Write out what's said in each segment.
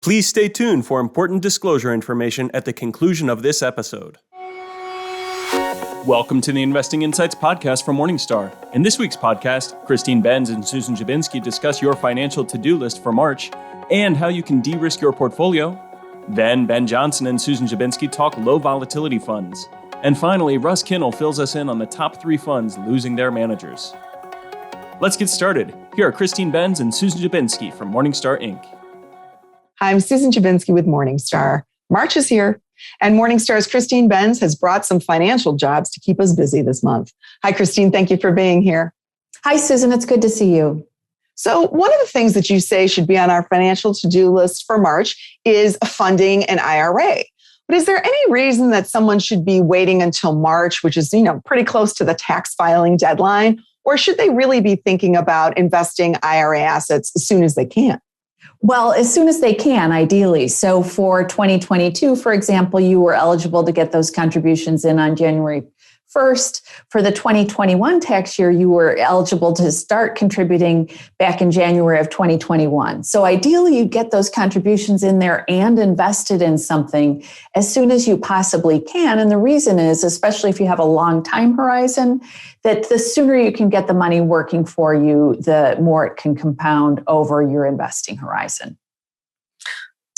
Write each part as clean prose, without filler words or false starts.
Please stay tuned for important disclosure information at the conclusion of this episode. Welcome to the Investing Insights podcast from Morningstar. In this week's podcast, Christine Benz and Susan Dziubinski discuss your financial to-do list for March and how you can de-risk your portfolio. Then Johnson and Susan Dziubinski talk low-volatility funds. And finally, Russ Kinnel fills us in on the top 3 funds losing their managers. Let's get started. Here are Christine Benz and Susan Dziubinski from Morningstar, Inc. I'm Susan Dziubinski with Morningstar. March is here, and Morningstar's Christine Benz has brought some financial jobs to keep us busy this month. Hi, Christine. Thank you for being here. Hi, Susan. It's good to see you. So one of the things that you say should be on our financial to-do list for March is funding an IRA. But is there any reason that someone should be waiting until March, which is, pretty close to the tax filing deadline? Or should they really be thinking about investing IRA assets as soon as they can? Well, as soon as they can, ideally. So for 2022, for example, you were eligible to get those contributions in on January 1st. For the 2021 tax year, you were eligible to start contributing back in January of 2021. So ideally, you get those contributions in there and invested in something as soon as you possibly can. And the reason is, especially if you have a long time horizon, that the sooner you can get the money working for you, the more it can compound over your investing horizon.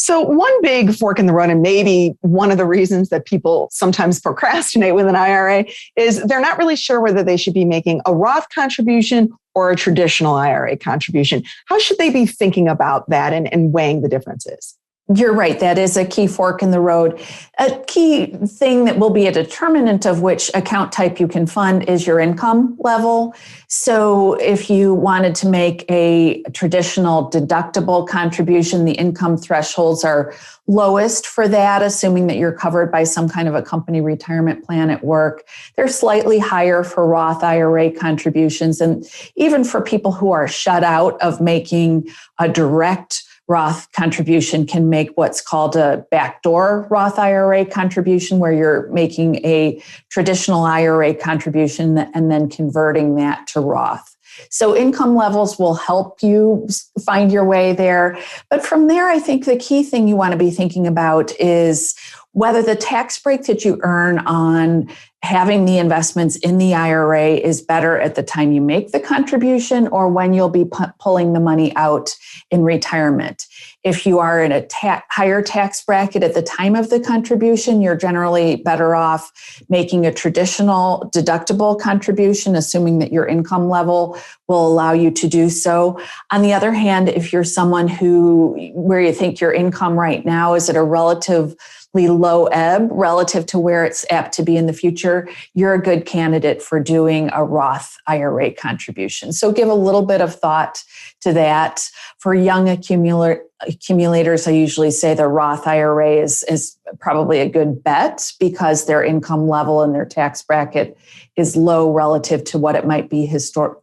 So one big fork in the road, and maybe one of the reasons that people sometimes procrastinate with an IRA, is they're not really sure whether they should be making a Roth contribution or a traditional IRA contribution. How should they be thinking about that and weighing the differences? You're right. That is a key fork in the road. A key thing that will be a determinant of which account type you can fund is your income level. So if you wanted to make a traditional deductible contribution, the income thresholds are lowest for that, assuming that you're covered by some kind of a company retirement plan at work. They're slightly higher for Roth IRA contributions. And even for people who are shut out of making a direct Roth contribution, can make what's called a backdoor Roth IRA contribution, where you're making a traditional IRA contribution and then converting that to Roth. So income levels will help you find your way there. But from there, I think the key thing you want to be thinking about is whether the tax break that you earn on having the investments in the IRA is better at the time you make the contribution or when you'll be pulling the money out in retirement. If you are in a higher tax bracket at the time of the contribution, you're generally better off making a traditional deductible contribution, assuming that your income level will allow you to do so. On the other hand, if you're someone where you think your income right now is at a relatively low ebb relative to where it's apt to be in the future, you're a good candidate for doing a Roth IRA contribution. So give a little bit of thought to that. For young accumulators, I usually say the Roth IRA is probably a good bet because their income level and their tax bracket is low relative to what it might be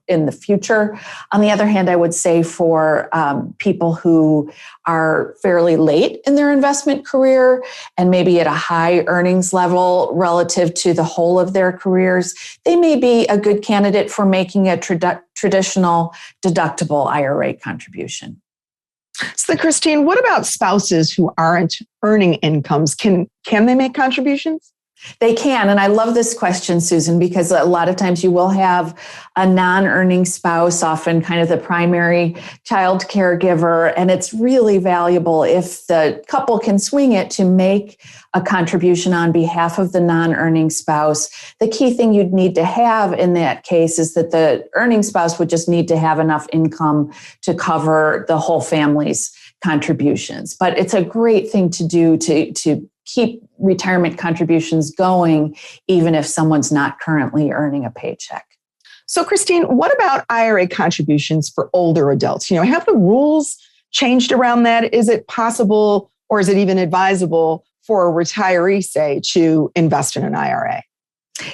in the future. On the other hand, I would say for people who are fairly late in their investment career and maybe at a high earnings level relative to the whole of their careers, they may be a good candidate for making a traditional deductible IRA contribution. So Christine, what about spouses who aren't earning incomes? Can they make contributions? They can. And I love this question, Susan, because a lot of times you will have a non-earning spouse, often kind of the primary child caregiver. And it's really valuable if the couple can swing it to make a contribution on behalf of the non-earning spouse. The key thing you'd need to have in that case is that the earning spouse would just need to have enough income to cover the whole family's contributions. But it's a great thing to do to keep retirement contributions going, even if someone's not currently earning a paycheck. So Christine, what about IRA contributions for older adults? Have the rules changed around that? Is it possible, or is it even advisable for a retiree, say, to invest in an IRA?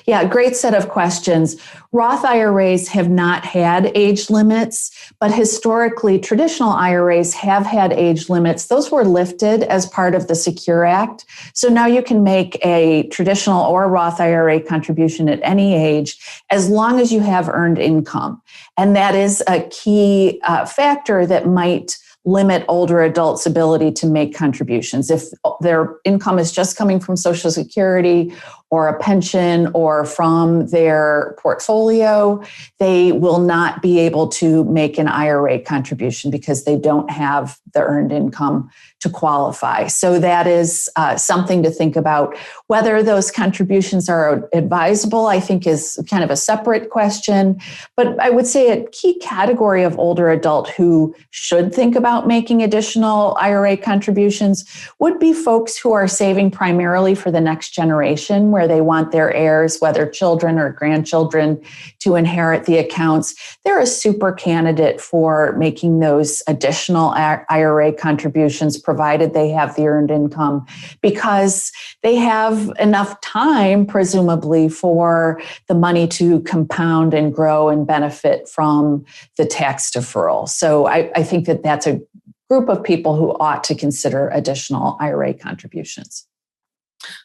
Yeah, great set of questions. Roth IRAs have not had age limits, but historically, traditional IRAs have had age limits. Those were lifted as part of the Secure Act. So now you can make a traditional or Roth IRA contribution at any age, as long as you have earned income. And that is a key factor that might limit older adults' ability to make contributions. If their income is just coming from Social Security or a pension or from their portfolio, they will not be able to make an IRA contribution because they don't have the earned income to qualify. So that is something to think about. Whether those contributions are advisable, I think, is kind of a separate question. But I would say a key category of older adult who should think about making additional IRA contributions would be folks who are saving primarily for the next generation, where they want their heirs, whether children or grandchildren, to inherit the accounts. They're a super candidate for making those additional IRA contributions, provided they have the earned income, because they have enough time, presumably, for the money to compound and grow and benefit from the tax deferral. So I think that that's a group of people who ought to consider additional IRA contributions.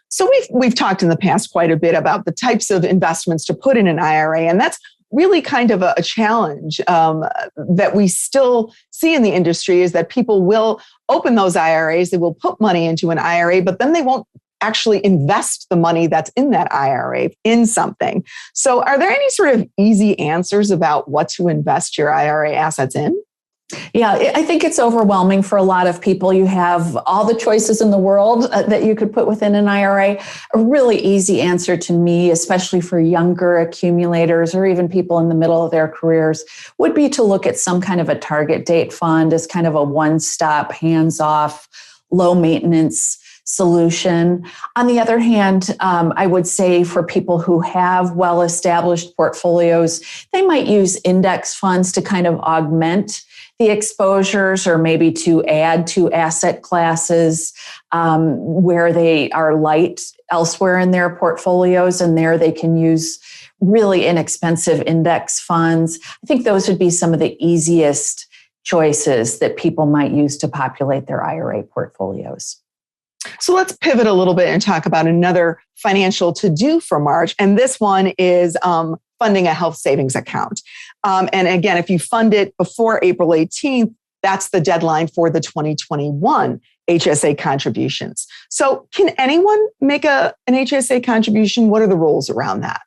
So we've talked in the past quite a bit about the types of investments to put in an IRA, and that's really kind of a challenge that we still see in the industry, is that people will open those IRAs, they will put money into an IRA, but then they won't actually invest the money that's in that IRA in something. So are there any sort of easy answers about what to invest your IRA assets in? Yeah, I think it's overwhelming for a lot of people. You have all the choices in the world that you could put within an IRA. A really easy answer to me, especially for younger accumulators or even people in the middle of their careers, would be to look at some kind of a target date fund as kind of a one-stop, hands-off, low-maintenance solution. On the other hand, I would say for people who have well-established portfolios, they might use index funds to kind of augment the exposures, or maybe to add to asset classes where they are light elsewhere in their portfolios, and there they can use really inexpensive index funds. I think those would be some of the easiest choices that people might use to populate their IRA portfolios. So let's pivot a little bit and talk about another financial to-do for March. And this one is funding a health savings account. And again, if you fund it before April 18th, that's the deadline for the 2021 HSA contributions. So can anyone make an HSA contribution? What are the rules around that?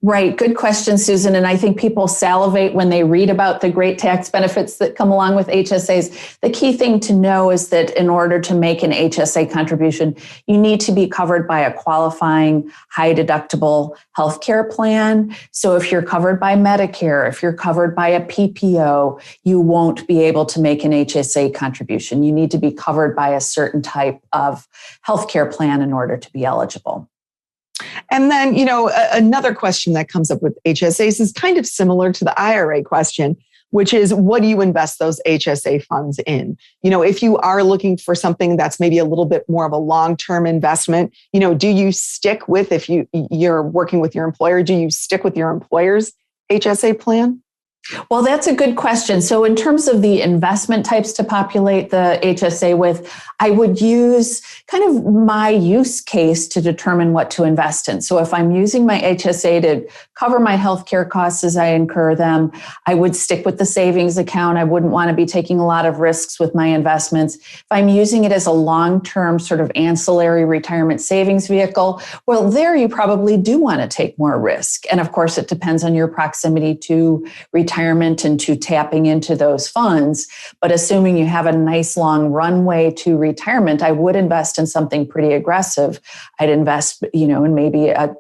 Right. Good question, Susan. And I think people salivate when they read about the great tax benefits that come along with HSAs. The key thing to know is that in order to make an HSA contribution, you need to be covered by a qualifying high deductible healthcare plan. So if you're covered by Medicare, if you're covered by a PPO, you won't be able to make an HSA contribution. You need to be covered by a certain type of healthcare plan in order to be eligible. And then, another question that comes up with HSAs is kind of similar to the IRA question, which is, what do you invest those HSA funds in? If you are looking for something that's maybe a little bit more of a long-term investment, do you stick with, if you're working with your employer, do you stick with your employer's HSA plan? Well, that's a good question. So in terms of the investment types to populate the HSA with, I would use kind of my use case to determine what to invest in. So if I'm using my HSA to cover my healthcare costs as I incur them, I would stick with the savings account. I wouldn't want to be taking a lot of risks with my investments. If I'm using it as a long-term sort of ancillary retirement savings vehicle, well, there you probably do want to take more risk. And of course, it depends on your proximity to retirement and to tapping into those funds. But assuming you have a nice long runway to retirement, I would invest in something pretty aggressive. I'd invest, in maybe a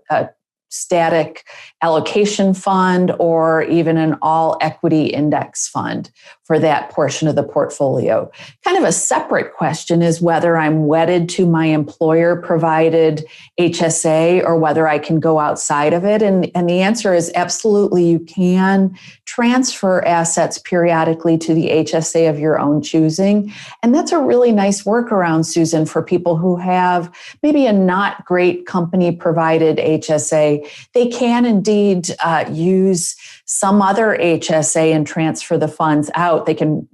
static allocation fund or even an all equity index fund for that portion of the portfolio. Kind of a separate question is whether I'm wedded to my employer provided HSA or whether I can go outside of it. And the answer is absolutely, you can transfer assets periodically to the HSA of your own choosing. And that's a really nice workaround, Susan, for people who have maybe a not great company provided HSA. They can indeed use some other HSA and transfer the funds out. They can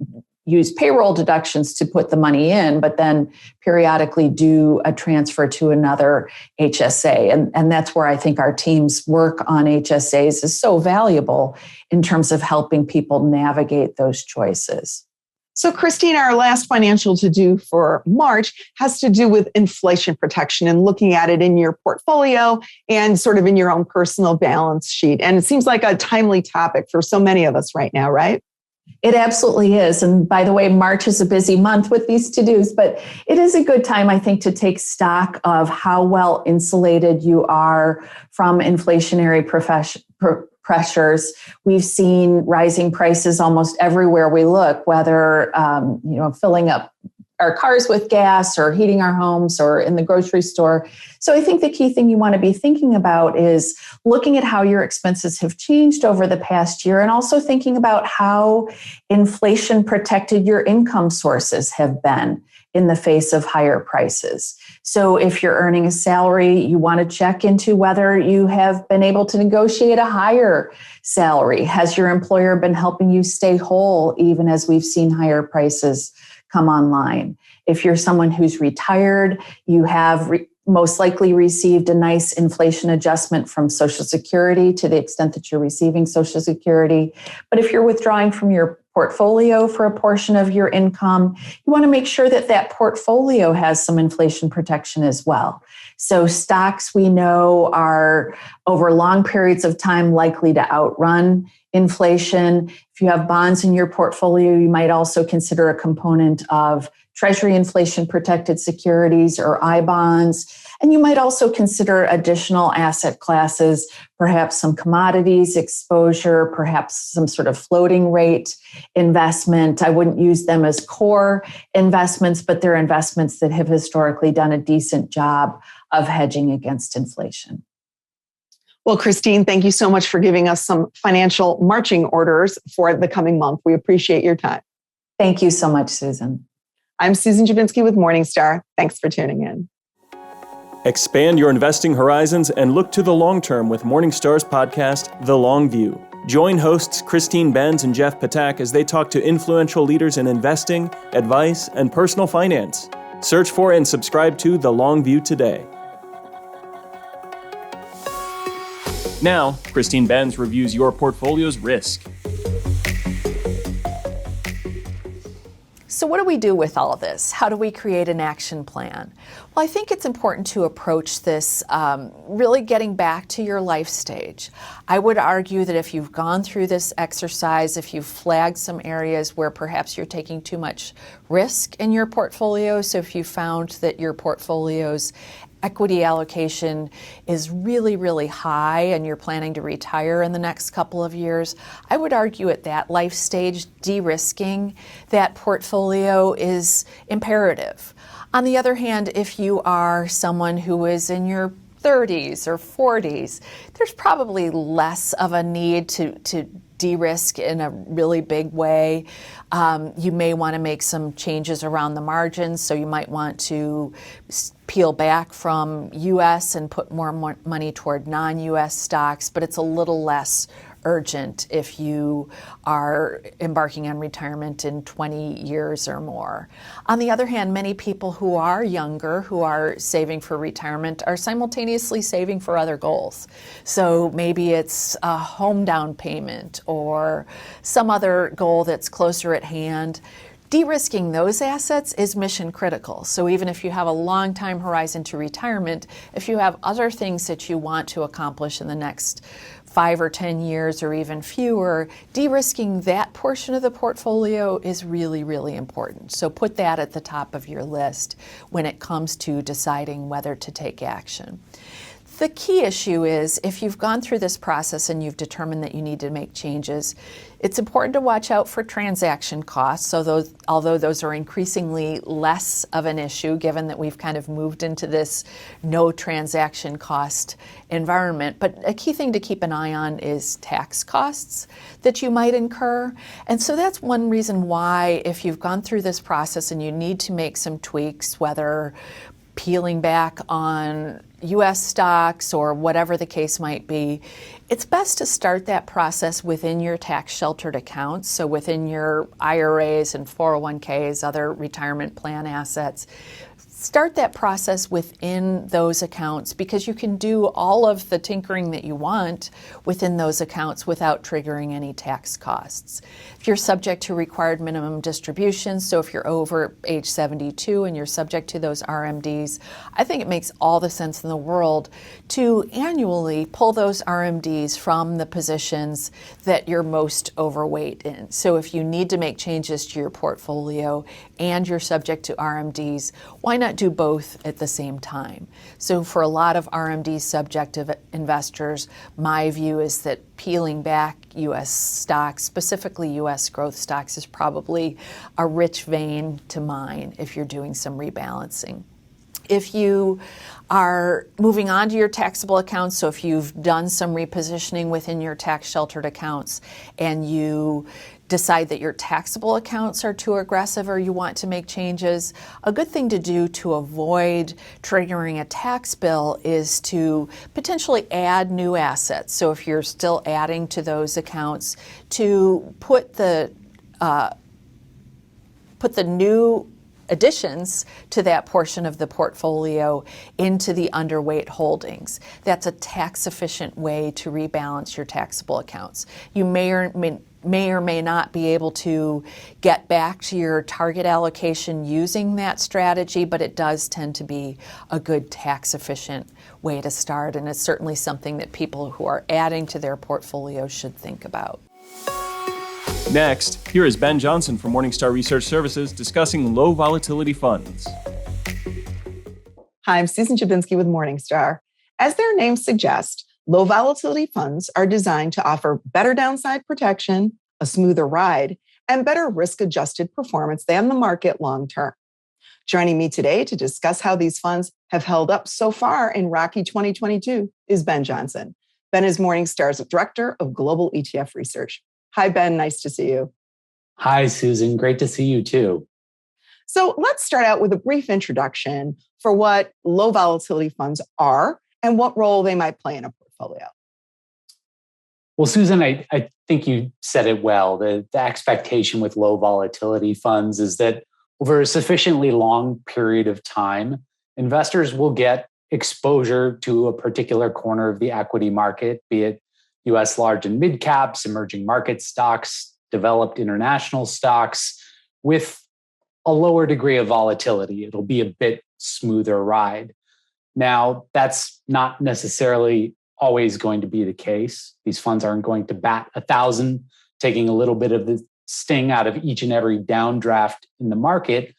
use payroll deductions to put the money in, but then periodically do a transfer to another HSA. And that's where I think our team's work on HSAs is so valuable in terms of helping people navigate those choices. So, Christine, our last financial to do for March has to do with inflation protection and looking at it in your portfolio and sort of in your own personal balance sheet. And it seems like a timely topic for so many of us right now, right? It absolutely is. And by the way, March is a busy month with these to-dos, but it is a good time, I think, to take stock of how well insulated you are from inflationary pressures. We've seen rising prices almost everywhere we look, whether filling up our cars with gas or heating our homes or in the grocery store. So I think the key thing you want to be thinking about is looking at how your expenses have changed over the past year and also thinking about how inflation protected your income sources have been in the face of higher prices. So if you're earning a salary, you want to check into whether you have been able to negotiate a higher salary. Has your employer been helping you stay whole even as we've seen higher prices come online? If you're someone who's retired, you have most likely received a nice inflation adjustment from Social Security to the extent that you're receiving Social Security. But if you're withdrawing from your portfolio for a portion of your income, you want to make sure that that portfolio has some inflation protection as well. So stocks we know are over long periods of time likely to outrun inflation. If you have bonds in your portfolio, you might also consider a component of Treasury inflation protected securities or I bonds. And you might also consider additional asset classes, perhaps some commodities exposure, perhaps some sort of floating rate investment. I wouldn't use them as core investments, but they're investments that have historically done a decent job of hedging against inflation. Well, Christine, thank you so much for giving us some financial marching orders for the coming month. We appreciate your time. Thank you so much, Susan. I'm Susan Dziubinski with Morningstar. Thanks for tuning in. Expand your investing horizons and look to the long term with Morningstar's podcast, The Long View. Join hosts Christine Benz and Jeff Patak as they talk to influential leaders in investing, advice, and personal finance. Search for and subscribe to The Long View today. Now, Christine Benz reviews your portfolio's risk. So what do we do with all of this? How do we create an action plan? Well, I think it's important to approach this really getting back to your life stage. I would argue that if you've gone through this exercise, if you've flagged some areas where perhaps you're taking too much risk in your portfolio, so if you found that your portfolio's equity allocation is really, really high and you're planning to retire in the next couple of years, I would argue at that life stage, de-risking that portfolio is imperative. On the other hand, if you are someone who is in your 30s or 40s, there's probably less of a need to de-risk in a really big way. You may want to make some changes around the margins, so you might want to peel back from U.S. and put more money toward non-U.S. stocks, but it's a little less urgent if you are embarking on retirement in 20 years or more. On the other hand, many people who are younger, who are saving for retirement, are simultaneously saving for other goals. So maybe it's a home down payment or some other goal that's closer at hand. De-risking those assets is mission critical. So even if you have a long time horizon to retirement, if you have other things that you want to accomplish in the next 5 or 10 years or even fewer, de-risking that portion of the portfolio is really, really important. So put that at the top of your list when it comes to deciding whether to take action. The key issue is if you've gone through this process and you've determined that you need to make changes, it's important to watch out for transaction costs. So although those are increasingly less of an issue, given that we've kind of moved into this no transaction cost environment. But a key thing to keep an eye on is tax costs that you might incur. And so that's one reason why if you've gone through this process and you need to make some tweaks, whether peeling back on U.S. stocks or whatever the case might be, it's best to start that process within your tax sheltered accounts, so within your IRAs and 401ks, other retirement plan assets. start that process within those accounts, because you can do all of the tinkering that you want within those accounts without triggering any tax costs. If you're subject to required minimum distributions, so if you're over age 72 and you're subject to those RMDs, I think it makes all the sense in the world to annually pull those RMDs from the positions that you're most overweight in. So if you need to make changes to your portfolio and you're subject to RMDs, why not do both at the same time? So for a lot of RMD subjective investors, my view is that peeling back U.S. stocks, specifically U.S. growth stocks, is probably a rich vein to mine if you're doing some rebalancing. If you are moving on to your taxable accounts, so if you've done some repositioning within your tax sheltered accounts and you decide that your taxable accounts are too aggressive or you want to make changes, a good thing to do to avoid triggering a tax bill is to potentially add new assets. So if you're still adding to those accounts, to put the new additions to that portion of the portfolio into the underweight holdings. That's a tax efficient way to rebalance your taxable accounts. You may or may not be able to get back to your target allocation using that strategy, but it does tend to be a good tax efficient way to start, and it's certainly something that people who are adding to their portfolio should think about. Next, here is Ben Johnson from Morningstar Research Services discussing low volatility funds. Hi, I'm Susan Dziubinski with Morningstar. As their names suggest, low volatility funds are designed to offer better downside protection, a smoother ride, and better risk-adjusted performance than the market long-term. Joining me today to discuss how these funds have held up so far in rocky 2022 is Ben Johnson. Ben is Morningstar's Director of Global ETF Research. Hi, Ben. Nice to see you. Hi, Susan. Great to see you too. So let's start out with a brief introduction for what low volatility funds are and what role they might play in a portfolio. Well, Susan, I think you said it well. The expectation with low volatility funds is that over a sufficiently long period of time, investors will get exposure to a particular corner of the equity market, be it US large and mid caps, emerging market stocks, developed international stocks, with a lower degree of volatility. It'll be a bit smoother ride. Now, that's not necessarily always going to be the case. These funds aren't going to bat 1,000, taking a little bit of the sting out of each and every downdraft in the market.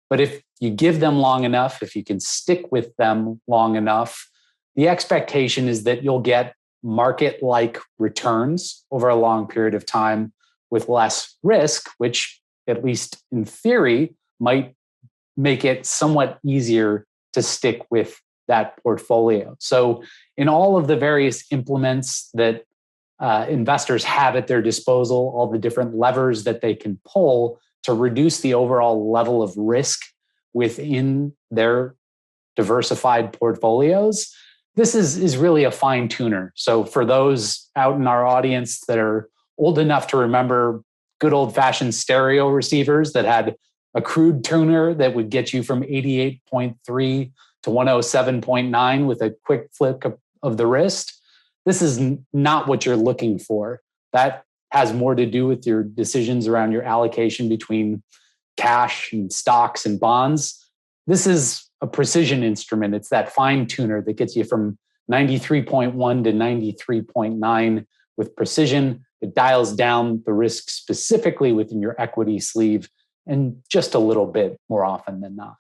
But if you give them long enough, if you can stick with them long enough, the expectation is that you'll get market-like returns over a long period of time with less risk, which, at least in theory, might make it somewhat easier to stick with that portfolio. So in all of the various implements that investors have at their disposal, all the different levers that they can pull to reduce the overall level of risk within their diversified portfolios, this is really a fine tuner. So for those out in our audience that are old enough to remember good old fashioned stereo receivers that had a crude tuner that would get you from 88.3 to 107.9 with a quick flick of the wrist, this is not what you're looking for. That has more to do with your decisions around your allocation between cash and stocks and bonds. This is a precision instrument. It's that fine tuner that gets you from 93.1 to 93.9 with precision. It dials down the risk specifically within your equity sleeve and just a little bit more often than not.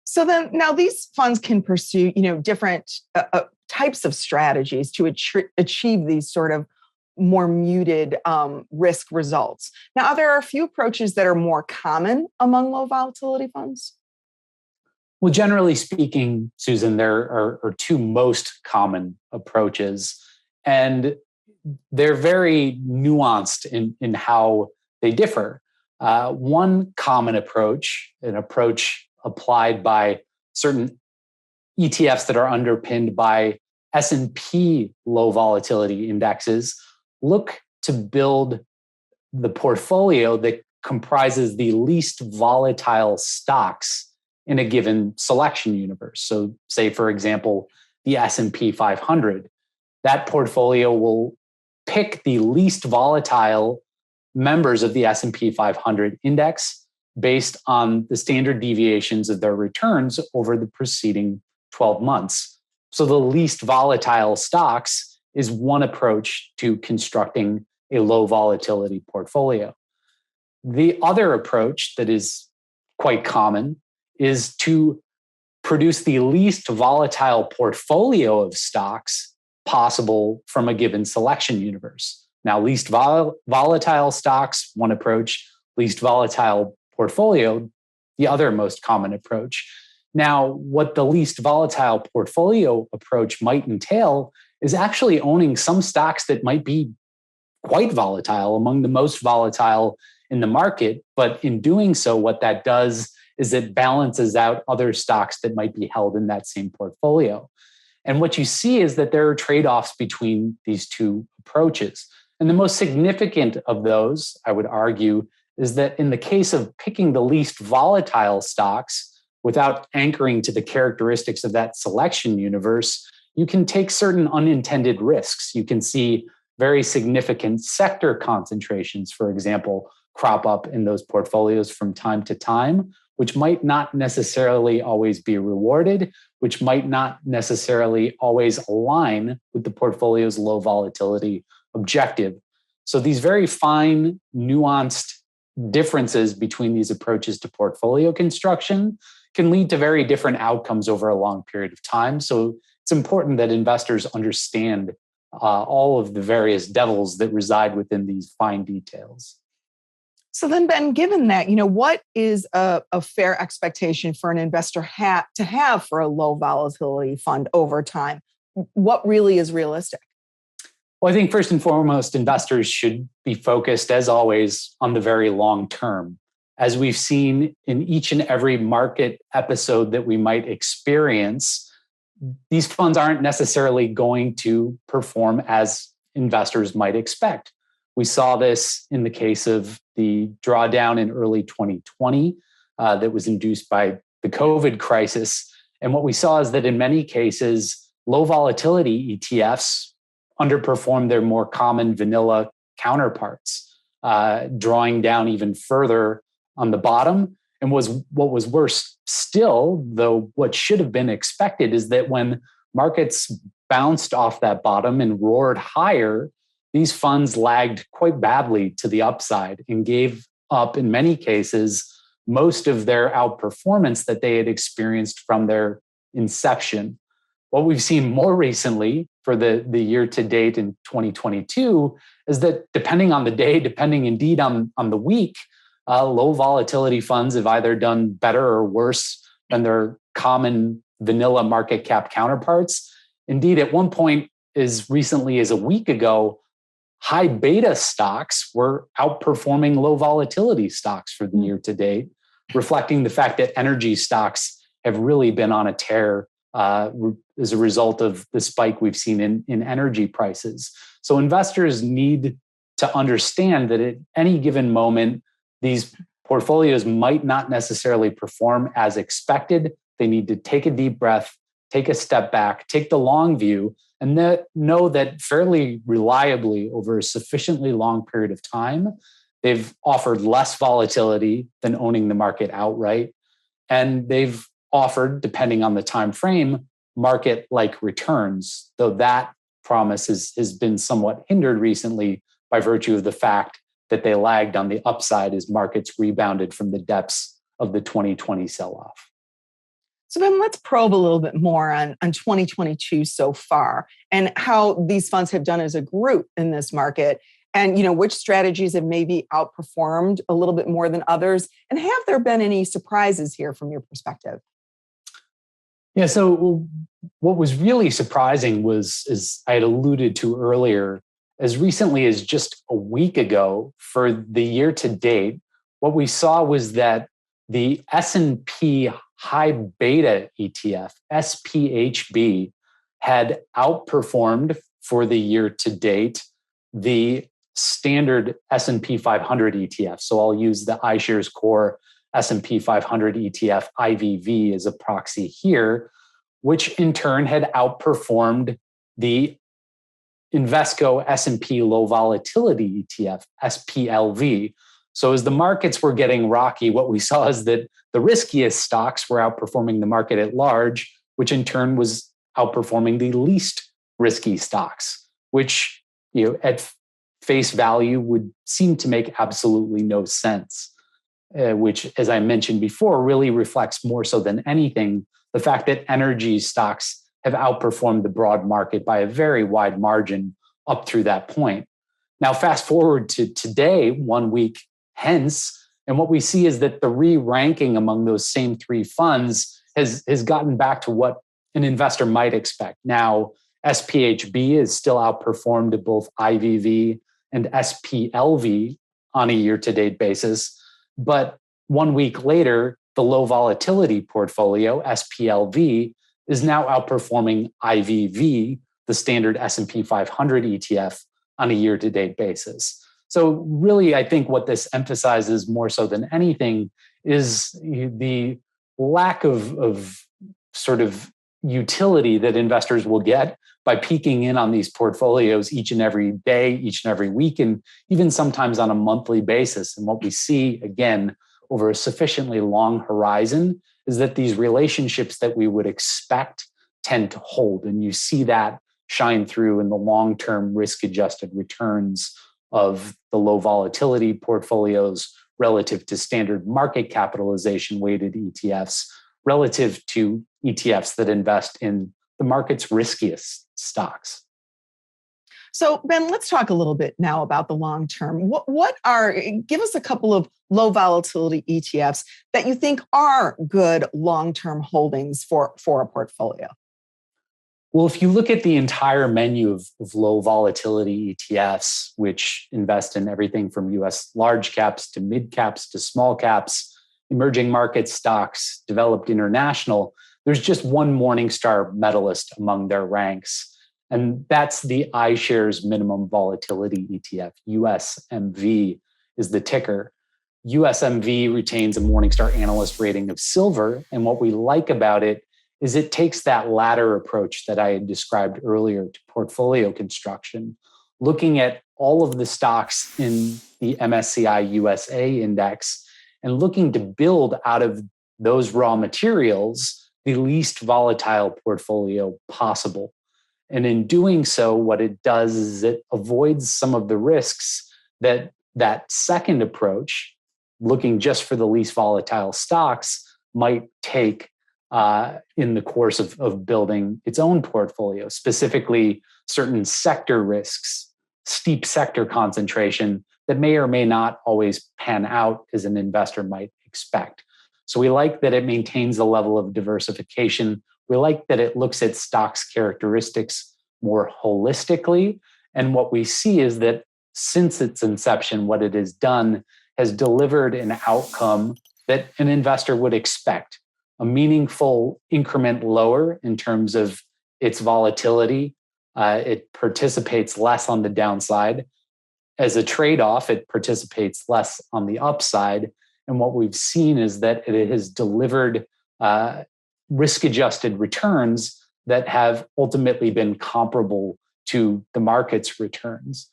So then now these funds can pursue, different types of strategies to achieve these sort of more muted risk results. Now, there are a few approaches that are more common among low volatility funds. Well, generally speaking, Susan, there are two most common approaches, and they're very nuanced in how they differ. One common approach, an approach applied by certain ETFs that are underpinned by S&P low volatility indexes, look to build the portfolio that comprises the least volatile stocks in a given selection universe. So say, for example, the S&P 500, that portfolio will pick the least volatile members of the S&P 500 index based on the standard deviations of their returns over the preceding 12 months. So the least volatile stocks is one approach to constructing a low volatility portfolio. The other approach that is quite common is to produce the least volatile portfolio of stocks possible from a given selection universe. Now, least volatile stocks, one approach, least volatile portfolio, the other most common approach. Now, what the least volatile portfolio approach might entail is actually owning some stocks that might be quite volatile, among the most volatile in the market. But in doing so, what that does is it balances out other stocks that might be held in that same portfolio. And what you see is that there are trade-offs between these two approaches. And the most significant of those, I would argue, is that in the case of picking the least volatile stocks without anchoring to the characteristics of that selection universe, you can take certain unintended risks. You can see very significant sector concentrations, for example, crop up in those portfolios from time to time, which might not necessarily always be rewarded, which might not necessarily always align with the portfolio's low volatility objective. So these very fine, nuanced differences between these approaches to portfolio construction can lead to very different outcomes over a long period of time. So it's important that investors understand all of the various devils that reside within these fine details. So then, Ben, given that, what is a fair expectation for an investor to have for a low volatility fund over time? What really is realistic? Well, I think first and foremost, investors should be focused, as always, on the very long term. As we've seen in each and every market episode that we might experience, these funds aren't necessarily going to perform as investors might expect. We saw this in the case of the drawdown in early 2020 that was induced by the COVID crisis. And what we saw is that in many cases, low volatility ETFs underperformed their more common vanilla counterparts, drawing down even further on the bottom. And what was worse still, though what should have been expected, is that when markets bounced off that bottom and roared higher, these funds lagged quite badly to the upside and gave up, in many cases, most of their outperformance that they had experienced from their inception. What we've seen more recently for the year to date in 2022 is that depending on the day, depending indeed on the week, low volatility funds have either done better or worse than their common vanilla market cap counterparts. Indeed, at one point, as recently as a week ago, high beta stocks were outperforming low volatility stocks for the year to date, reflecting the fact that energy stocks have really been on a tear as a result of the spike we've seen in energy prices. So investors need to understand that at any given moment, these portfolios might not necessarily perform as expected. They need to take a deep breath, take a step back, take the long view, and know that fairly reliably over a sufficiently long period of time, they've offered less volatility than owning the market outright. And they've offered, depending on the time frame, market-like returns, though that promise has been somewhat hindered recently by virtue of the fact that they lagged on the upside as markets rebounded from the depths of the 2020 sell-off. So then let's probe a little bit more on 2022 so far and how these funds have done as a group in this market, and which strategies have maybe outperformed a little bit more than others, and have there been any surprises here from your perspective? Yeah, so what was really surprising was, as I had alluded to earlier, as recently as just a week ago for the year to date, what we saw was that the S&P High Beta ETF, SPHB, had outperformed for the year to date the standard S&P 500 ETF. So I'll use the iShares Core S&P 500 ETF IVV as a proxy here, which in turn had outperformed the Invesco S&P Low Volatility ETF, SPLV. So as the markets were getting rocky, what we saw is that the riskiest stocks were outperforming the market at large, which in turn was outperforming the least risky stocks, which at face value would seem to make absolutely no sense, which, as I mentioned before, really reflects more so than anything the fact that energy stocks have outperformed the broad market by a very wide margin up through that point. Now, fast forward to today, 1 week hence, and what we see is that the re-ranking among those same three funds has gotten back to what an investor might expect. Now, SPHB is still outperformed both IVV and SPLV on a year-to-date basis, but 1 week later, the low volatility portfolio, SPLV, is now outperforming IVV, the standard S&P 500 ETF, on a year-to-date basis. So really, I think what this emphasizes more so than anything is the lack of sort of utility that investors will get by peeking in on these portfolios each and every day, each and every week, and even sometimes on a monthly basis. And what we see, again, over a sufficiently long horizon is that these relationships that we would expect tend to hold. And you see that shine through in the long-term risk-adjusted returns of the low volatility portfolios relative to standard market capitalization weighted ETFs, relative to ETFs that invest in the market's riskiest stocks. So, Ben, let's talk a little bit now about the long term. Give us a couple of low volatility ETFs that you think are good long-term holdings for a portfolio. Well, if you look at the entire menu of low volatility ETFs, which invest in everything from US large caps to mid caps to small caps, emerging market stocks, developed international, there's just one Morningstar medalist among their ranks. And that's the iShares Minimum Volatility ETF. USMV is the ticker. USMV retains a Morningstar analyst rating of silver. And what we like about it is it takes that ladder approach that I had described earlier to portfolio construction, looking at all of the stocks in the MSCI USA index and looking to build out of those raw materials the least volatile portfolio possible. And in doing so, what it does is it avoids some of the risks that second approach, looking just for the least volatile stocks, might take in the course of building its own portfolio, specifically certain sector risks, steep sector concentration that may or may not always pan out as an investor might expect. So we like that it maintains a level of diversification. We like that it looks at stocks' characteristics more holistically. And what we see is that since its inception, what it has done has delivered an outcome that an investor would expect, a meaningful increment lower in terms of its volatility. It participates less on the downside. As a trade-off, it participates less on the upside. And what we've seen is that it has delivered risk-adjusted returns that have ultimately been comparable to the market's returns.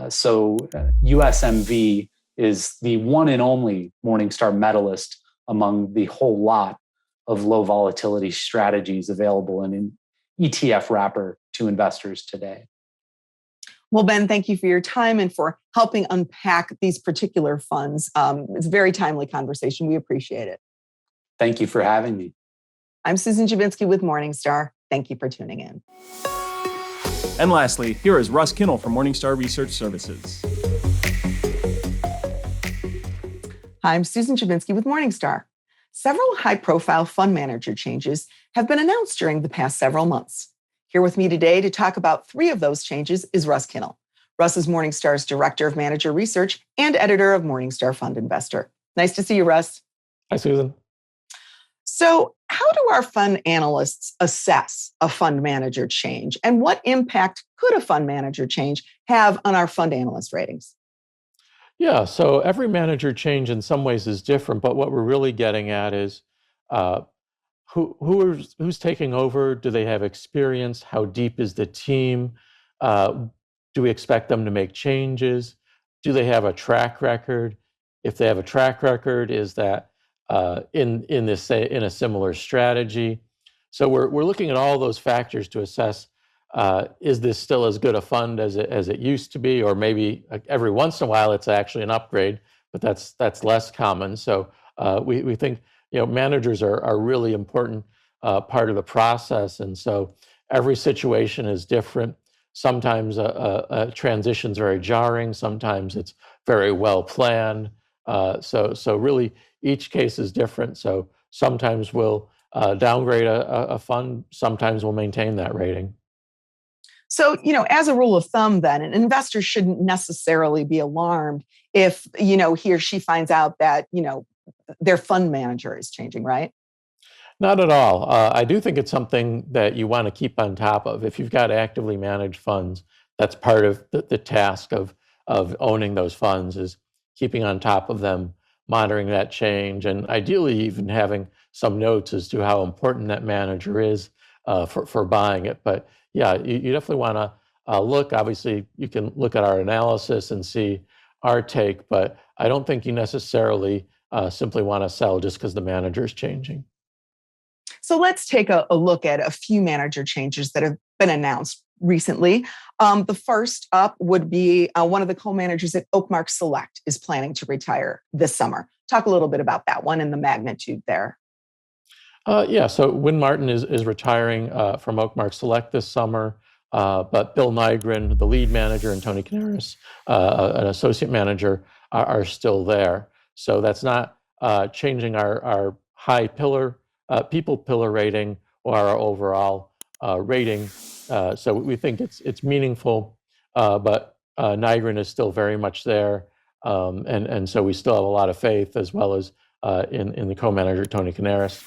So USMV is the one and only Morningstar medalist among the whole lot of low volatility strategies available in an ETF wrapper to investors today. Well, Ben, thank you for your time and for helping unpack these particular funds. It's a very timely conversation. We appreciate it. Thank you for having me. I'm Susan Dziubinski with Morningstar. Thank you for tuning in. And lastly, here is Russ Kinnel from Morningstar Research Services. Hi, I'm Susan Dziubinski with Morningstar. Several high-profile fund manager changes have been announced during the past several months. Here with me today to talk about three of those changes is Russ Kinnel. Russ is Morningstar's Director of Manager Research and editor of Morningstar Fund Investor. Nice to see you, Russ. Hi, Susan. So, how do our fund analysts assess a fund manager change, and what impact could a fund manager change have on our fund analyst ratings? Yeah, so every manager change in some ways is different, but what we're really getting at is uh, who's taking over? Do they have experience? How deep is the team? Uh, do we expect them to make changes? Do they have a track record? If they have a track record, is that in this in a similar strategy? So we're looking at all those factors to assess is this still as good a fund as it used to be, or maybe every once in a while it's actually an upgrade, but that's less common. So we think managers are really important part of the process, and so every situation is different. Sometimes a transition's very jarring. Sometimes it's very well planned. So really each case is different. So sometimes we'll downgrade a fund. Sometimes we'll maintain that rating. So, as a rule of thumb, then an investor shouldn't necessarily be alarmed if, he or she finds out that, their fund manager is changing, right? Not at all. I do think it's something that you want to keep on top of. If you've got actively managed funds, that's part of the task of owning those funds is keeping on top of them, monitoring that change, and ideally even having some notes as to how important that manager is for buying it. But yeah, you definitely want to look. Obviously, you can look at our analysis and see our take, but I don't think you necessarily simply want to sell just because the manager is changing. So let's take a look at a few manager changes that have been announced recently. The first up would be one of the co-managers at Oakmark Select is planning to retire this summer. Talk a little bit about that one and the magnitude there. Yeah, so Win Martin is retiring from Oakmark Select this summer, but Bill Nygren, the lead manager, and Tony Canaris, an associate manager, are still there. So that's not changing our high pillar, people pillar rating or our overall rating. So we think it's meaningful, but Nygren is still very much there, and so we still have a lot of faith as well as in the co-manager Tony Canaris.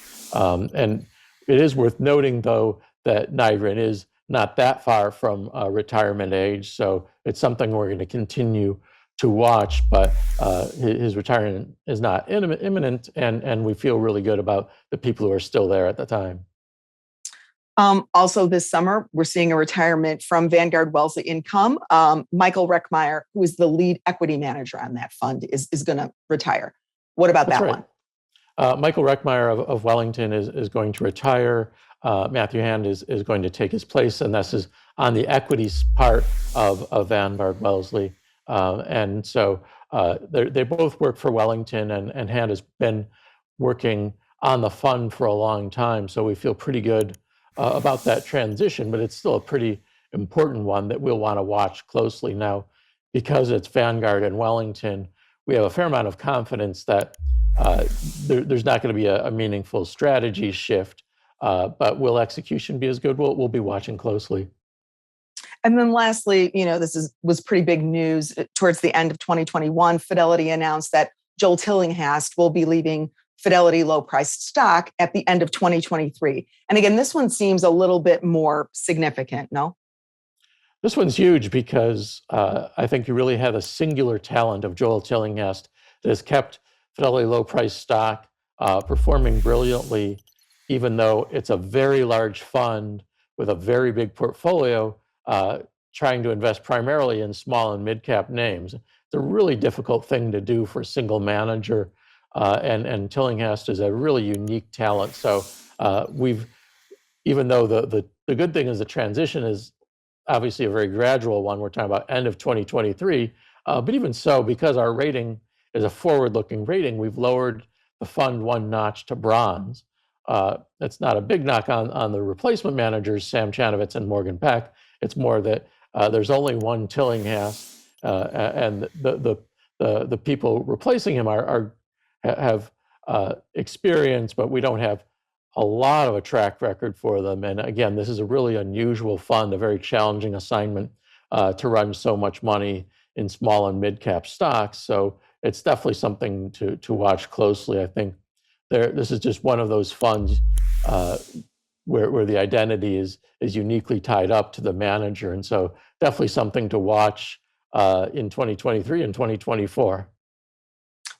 And it is worth noting, though, that Nygren is not that far from retirement age, so it's something we're going to continue to watch, but his retirement is not imminent, and we feel really good about the people who are still there at the time. Also this summer, we're seeing a retirement from Vanguard Wellesley Income. Michael Reckmeyer, who is the lead equity manager on that fund, is going to retire. What about that one? Michael Reckmeyer of Wellington is going to retire. Matthew Hand is going to take his place, and this is on the equities part of Vanguard Wellesley. And so they both work for Wellington, and Hand has been working on the fund for a long time. So we feel pretty good about that transition, but it's still a pretty important one that we'll want to watch closely. Now, because it's Vanguard and Wellington, we have a fair amount of confidence that there's not going to be a meaningful strategy shift, but will execution be as good? We'll be watching closely. And then lastly, this was pretty big news. Towards the end of 2021, Fidelity announced that Joel Tillinghast will be leaving Fidelity low-priced stock at the end of 2023. And again, this one seems a little bit more significant, no? This one's huge because I think you really have a singular talent of Joel Tillinghast that has kept Fidelity low-priced stock performing brilliantly, even though it's a very large fund with a very big portfolio trying to invest primarily in small and mid-cap names. It's a really difficult thing to do for a single manager, and Tillinghast is a really unique talent. So even though the good thing is the transition is obviously a very gradual one, we're talking about end of 2023, but even so, because our rating is a forward-looking rating, we've lowered the fund one notch to bronze. That's not a big knock on the replacement managers, Sam Chanovitz and Morgan Peck. It's more that there's only one Tillinghast, and the people replacing him have experience, but we don't have a lot of a track record for them. And again, this is a really unusual fund, a very challenging assignment to run so much money in small and mid-cap stocks. So it's definitely something to watch closely. I think this is just one of those funds where the identity is uniquely tied up to the manager, and so definitely something to watch in 2023 and 2024.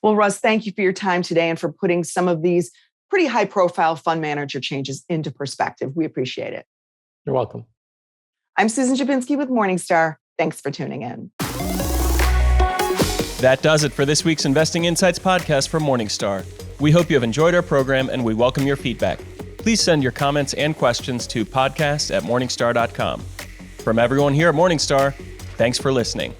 Well, Russ, thank you for your time today and for putting some of these pretty high-profile fund manager changes into perspective. We appreciate it. You're welcome. I'm Susan Dziubinski with Morningstar. Thanks for tuning in. That does it for this week's Investing Insights podcast from Morningstar. We hope you have enjoyed our program and we welcome your feedback. Please send your comments and questions to podcast@morningstar.com. From everyone here at Morningstar, thanks for listening.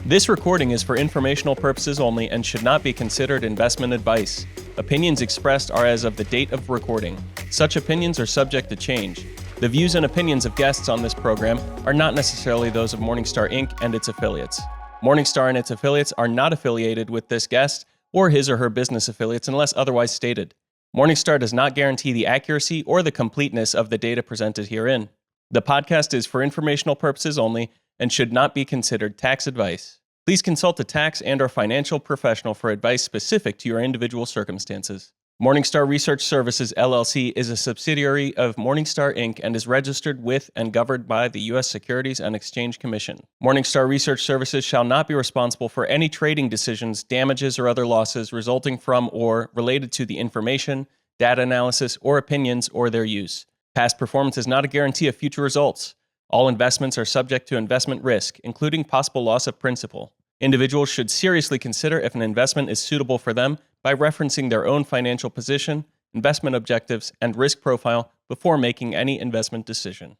This recording is for informational purposes only and should not be considered investment advice. Opinions expressed are as of the date of recording. Such opinions are subject to change. The views and opinions of guests on this program are not necessarily those of Morningstar Inc. and its affiliates. Morningstar and its affiliates are not affiliated with this guest or his or her business affiliates unless otherwise stated. Morningstar does not guarantee the accuracy or the completeness of the data presented herein. The podcast is for informational purposes only and should not be considered tax advice. Please consult a tax and/or financial professional for advice specific to your individual circumstances. Morningstar Research Services, LLC is a subsidiary of Morningstar Inc. and is registered with and governed by the U.S. Securities and Exchange Commission. Morningstar Research Services shall not be responsible for any trading decisions, damages, or other losses resulting from or related to the information, data analysis, or opinions or their use. Past performance is not a guarantee of future results. All investments are subject to investment risk, including possible loss of principal. Individuals should seriously consider if an investment is suitable for them by referencing their own financial position, investment objectives, and risk profile before making any investment decision.